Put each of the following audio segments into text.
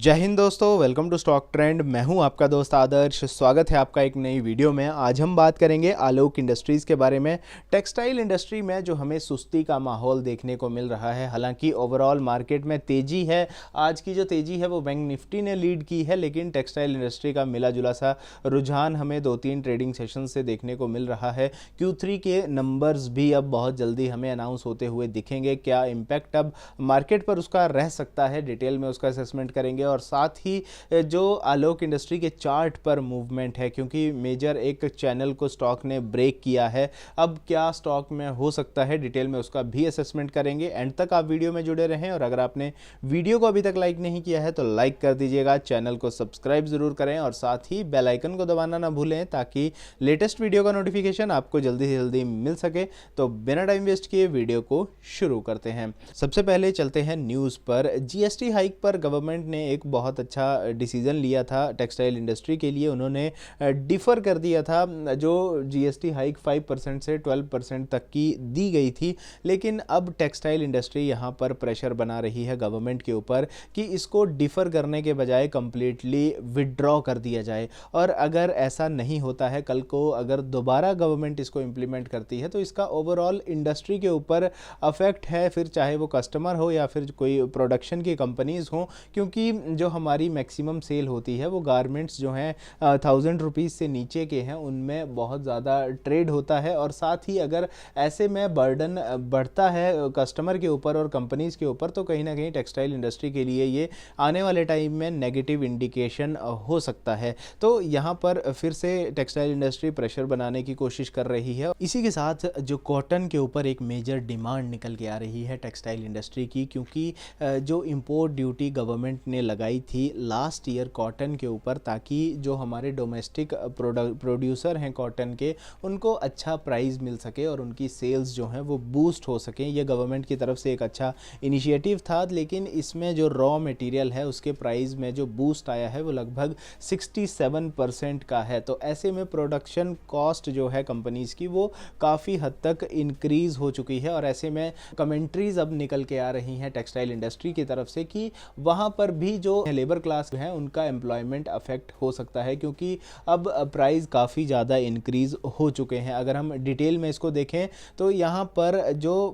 जय हिंद दोस्तों, welcome to stock trend. मैं हूं आपका दोस्त आदर्श। स्वागत है आपका एक नई वीडियो में। आज हम बात करेंगे आलोक इंडस्ट्रीज़ के बारे में। टेक्सटाइल इंडस्ट्री में जो हमें सुस्ती का माहौल देखने को मिल रहा है, हालांकि ओवरऑल मार्केट में तेज़ी है। आज की जो तेज़ी है वो बैंक निफ्टी ने लीड की है, लेकिन टेक्सटाइल इंडस्ट्री का मिला जुला सा रुझान हमें 2-3 ट्रेडिंग सेशन से देखने को मिल रहा है। Q3 के नंबर्स भी अब बहुत जल्दी हमें अनाउंस होते हुए दिखेंगे। क्या इम्पैक्ट अब मार्केट पर उसका रह सकता है, डिटेल में उसका असेसमेंट करेंगे। और साथ ही जो आलोक इंडस्ट्री के चार्ट पर मूवमेंट है, क्योंकि मेजर एक चैनल को स्टॉक ने ब्रेक किया है, अब क्या स्टॉक में हो सकता है, डिटेल में उसका भी असेसमेंट करेंगे। एंड तक आप वीडियो में जुड़े रहें और अगर आपने वीडियो को अभी तक लाइक नहीं किया है तो लाइक कर दीजिएगा, चैनल को सब्सक्राइब जरूर करें और साथ ही बेल आइकन को दबाना ना भूलें ताकि लेटेस्ट वीडियो का नोटिफिकेशन आपको जल्दी से जल्दी मिल सके। तो बिना टाइम वेस्ट किए वीडियो को शुरू करते हैं। सबसे पहले चलते हैं न्यूज़ पर। जीएसटी हाइक पर गवर्नमेंट ने एक बहुत अच्छा डिसीजन लिया था टेक्सटाइल इंडस्ट्री के लिए। उन्होंने डिफ़र कर दिया था जो जीएसटी हाइक 5% से 12% तक की दी गई थी, लेकिन अब टेक्सटाइल इंडस्ट्री यहाँ पर प्रेशर बना रही है गवर्नमेंट के ऊपर कि इसको डिफ़र करने के बजाय कंप्लीटली विड्रॉ कर दिया जाए। और अगर ऐसा नहीं होता है, कल को अगर दोबारा गवर्नमेंट इसको इम्प्लीमेंट करती है तो इसका ओवरऑल इंडस्ट्री के ऊपर अफेक्ट है, फिर चाहे वो कस्टमर हो या फिर कोई प्रोडक्शन की कंपनीज़ हों, क्योंकि जो हमारी मैक्सिमम सेल होती है वो गारमेंट्स जो हैं 1000 रुपीज़ से नीचे के हैं, उनमें बहुत ज़्यादा ट्रेड होता है। और साथ ही अगर ऐसे में बर्डन बढ़ता है कस्टमर के ऊपर और कंपनीज़ के ऊपर, तो कहीं ना कहीं टेक्सटाइल इंडस्ट्री के लिए ये आने वाले टाइम में नेगेटिव इंडिकेशन हो सकता है। तो यहाँ पर फिर से टेक्सटाइल इंडस्ट्री प्रेशर बनाने की कोशिश कर रही है। इसी के साथ जो कॉटन के ऊपर एक मेजर डिमांड निकल के आ रही है टेक्सटाइल इंडस्ट्री की, क्योंकि जो इम्पोर्ट ड्यूटी गवर्नमेंट ने लगाई थी लास्ट ईयर कॉटन के ऊपर, ताकि जो हमारे डोमेस्टिक प्रोड्यूसर हैं कॉटन के, उनको अच्छा प्राइस मिल सके और उनकी सेल्स जो हैं वो बूस्ट हो सकें। ये गवर्नमेंट की तरफ से एक अच्छा इनिशिएटिव था, लेकिन इसमें जो रॉ मटेरियल है उसके प्राइस में जो बूस्ट आया है वो लगभग 67% का है। तो ऐसे में प्रोडक्शन कॉस्ट जो है कंपनीज़ की वो काफ़ी हद तक इंक्रीज़ हो चुकी है। और ऐसे में कमेंट्रीज अब निकल के आ रही हैं टेक्सटाइल इंडस्ट्री की तरफ से कि वहाँ पर भी जो लेबर क्लास है उनका एम्प्लॉयमेंट अफेक्ट हो सकता है, क्योंकि अब प्राइस काफ़ी ज़्यादा इंक्रीज़ हो चुके हैं। अगर हम डिटेल में इसको देखें तो यहाँ पर जो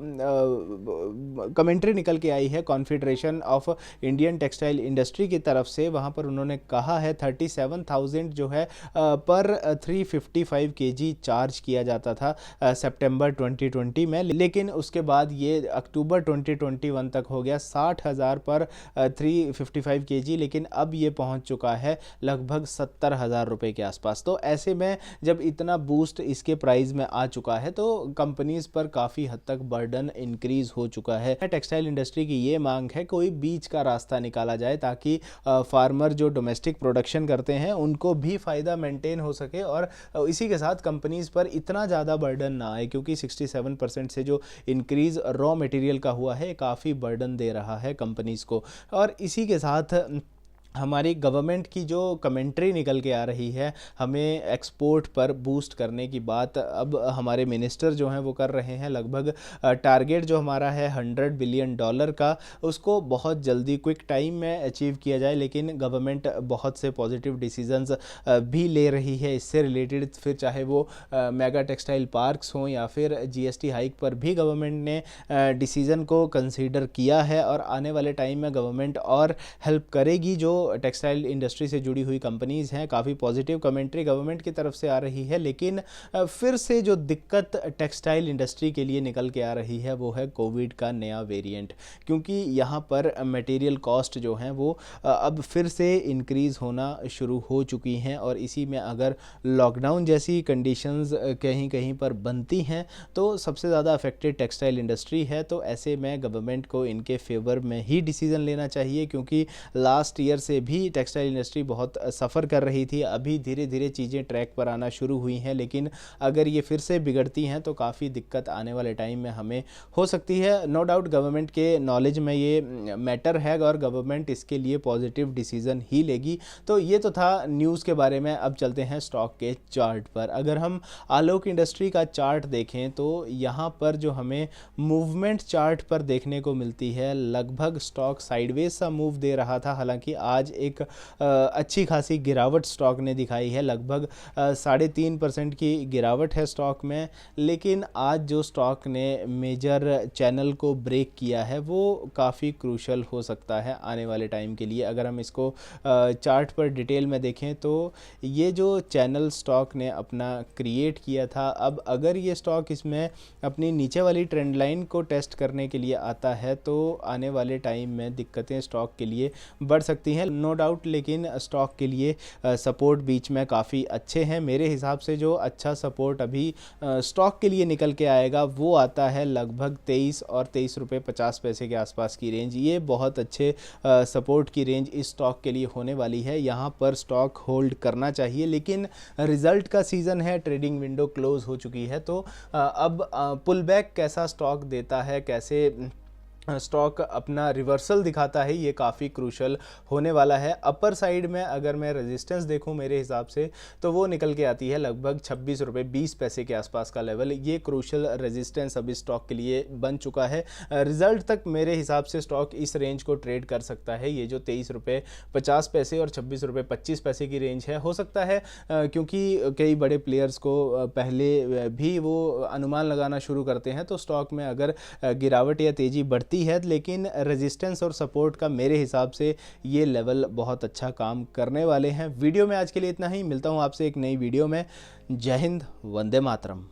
कमेंट्री निकल के आई है confederation of Indian textile industry की तरफ से, वहाँ पर उन्होंने कहा है 37,000 जो है पर 355 kg चार्ज किया जाता था सितंबर 2020 में, लेकिन उसके बाद ये अक्टूबर 2021 तक हो गया 60,000 पर 355 kg, लेकिन अब ये पहुंच चुका है लगभग 70,000 रुपये के आसपास। तो ऐसे में जब इतना बूस्ट इसके प्राइस में आ चुका है तो कंपनीज पर काफ़ी हद तक बर्डन इंक्रीज हो चुका है। टेक्सटाइल इंडस्ट्री की ये मांग है कोई बीच का रास्ता निकाला जाए ताकि फार्मर जो डोमेस्टिक प्रोडक्शन करते हैं उनको भी फ़ायदा मेंटेन हो सके और इसी के साथ कंपनीज पर इतना ज़्यादा बर्डन ना आए, क्योंकि 67% से जो इंक्रीज़ रॉ मटेरियल का हुआ है काफ़ी बर्डन दे रहा है कंपनीज़ को। और इसी के साथ हमारी गवर्नमेंट की जो कमेंट्री निकल के आ रही है, हमें एक्सपोर्ट पर बूस्ट करने की बात अब हमारे मिनिस्टर जो हैं वो कर रहे हैं। लगभग टारगेट जो हमारा है $100 बिलियन का, उसको बहुत जल्दी क्विक टाइम में अचीव किया जाए, लेकिन गवर्नमेंट बहुत से पॉजिटिव डिसीजंस भी ले रही है इससे रिलेटेड। फिर चाहे वो मेगा टेक्सटाइल पार्क्स हों या फिर जीएसटी हाइक पर भी गवर्नमेंट ने डिसीज़न को कंसीडर किया है और आने वाले टाइम में गवर्नमेंट और हेल्प करेगी जो टेक्सटाइल इंडस्ट्री से जुड़ी हुई कंपनीज़ हैं। काफ़ी पॉजिटिव कमेंट्री गवर्नमेंट की तरफ से आ रही है, लेकिन फिर से जो दिक्कत टेक्सटाइल इंडस्ट्री के लिए निकल के आ रही है वो है कोविड का नया वेरिएंट, क्योंकि यहाँ पर मटेरियल कॉस्ट जो हैं वो अब फिर से इंक्रीज़ होना शुरू हो चुकी हैं। और इसी में अगर लॉकडाउन जैसी कंडीशंस कहीं कहीं पर बनती हैं तो सबसे ज़्यादा अफेक्टेड टेक्सटाइल इंडस्ट्री है। तो ऐसे में गवर्नमेंट को इनके फेवर में ही डिसीज़न लेना चाहिए, क्योंकि लास्ट ईयर से भी टेक्सटाइल इंडस्ट्री बहुत सफ़र कर रही थी। अभी धीरे धीरे चीज़ें ट्रैक पर आना शुरू हुई हैं, लेकिन अगर ये फिर से बिगड़ती हैं तो काफ़ी दिक्कत आने वाले टाइम में हमें हो सकती है। नो डाउट गवर्नमेंट के नॉलेज में ये मैटर है और गवर्नमेंट इसके लिए पॉजिटिव डिसीज़न ही लेगी। तो ये तो था न्यूज़ के बारे में। अब चलते हैं स्टॉक के चार्ट पर। अगर हम आलोक इंडस्ट्री का चार्ट देखें तो यहाँ पर जो हमें मूवमेंट चार्ट पर देखने को मिलती है, लगभग स्टॉक साइडवेज सा मूव दे रहा था। हालांकि आज एक अच्छी खासी गिरावट स्टॉक ने दिखाई है, लगभग 3.5% की गिरावट है स्टॉक में। लेकिन आज जो स्टॉक ने मेजर चैनल को ब्रेक किया है वो काफ़ी क्रूशल हो सकता है आने वाले टाइम के लिए। अगर हम इसको चार्ट पर डिटेल में देखें तो ये जो चैनल स्टॉक ने अपना क्रिएट किया था, अब अगर ये स्टॉक इसमें अपनी नीचे वाली ट्रेंड लाइन को टेस्ट करने के लिए आता है तो आने वाले टाइम में दिक्कतें स्टॉक के लिए बढ़ सकती हैं, नो डाउट। लेकिन स्टॉक के लिए सपोर्ट बीच में काफ़ी अच्छे हैं। मेरे हिसाब से जो अच्छा सपोर्ट अभी स्टॉक के लिए निकल के आएगा वो आता है लगभग 23 और 23 रुपये 50 पैसे के आसपास की रेंज। ये बहुत अच्छे सपोर्ट की रेंज इस स्टॉक के लिए होने वाली है। यहाँ पर स्टॉक होल्ड करना चाहिए, लेकिन रिजल्ट का सीज़न है, ट्रेडिंग विंडो क्लोज हो चुकी है, तो अब पुल बैक कैसा स्टॉक देता है, कैसे स्टॉक अपना रिवर्सल दिखाता है, ये काफ़ी क्रूशल होने वाला है। अपर साइड में अगर मैं रेजिस्टेंस देखूं मेरे हिसाब से तो वो निकल के आती है लगभग 26 रुपये 20 पैसे के आसपास का लेवल। ये क्रूशल रेजिस्टेंस अभी स्टॉक के लिए बन चुका है। रिजल्ट तक मेरे हिसाब से स्टॉक इस रेंज को ट्रेड कर सकता है। ये जो 23 रुपये 50 पैसे और 26 रुपये 25 पैसे की रेंज है, हो सकता है क्योंकि कई बड़े प्लेयर्स को पहले भी वो अनुमान लगाना शुरू करते हैं, तो स्टॉक में अगर गिरावट या तेज़ी बढ़ती है, लेकिन रेजिस्टेंस और सपोर्ट का मेरे हिसाब से ये लेवल बहुत अच्छा काम करने वाले हैं। वीडियो में आज के लिए इतना ही, मिलता हूँ आपसे एक नई वीडियो में। जय हिंद, वंदे मातरम।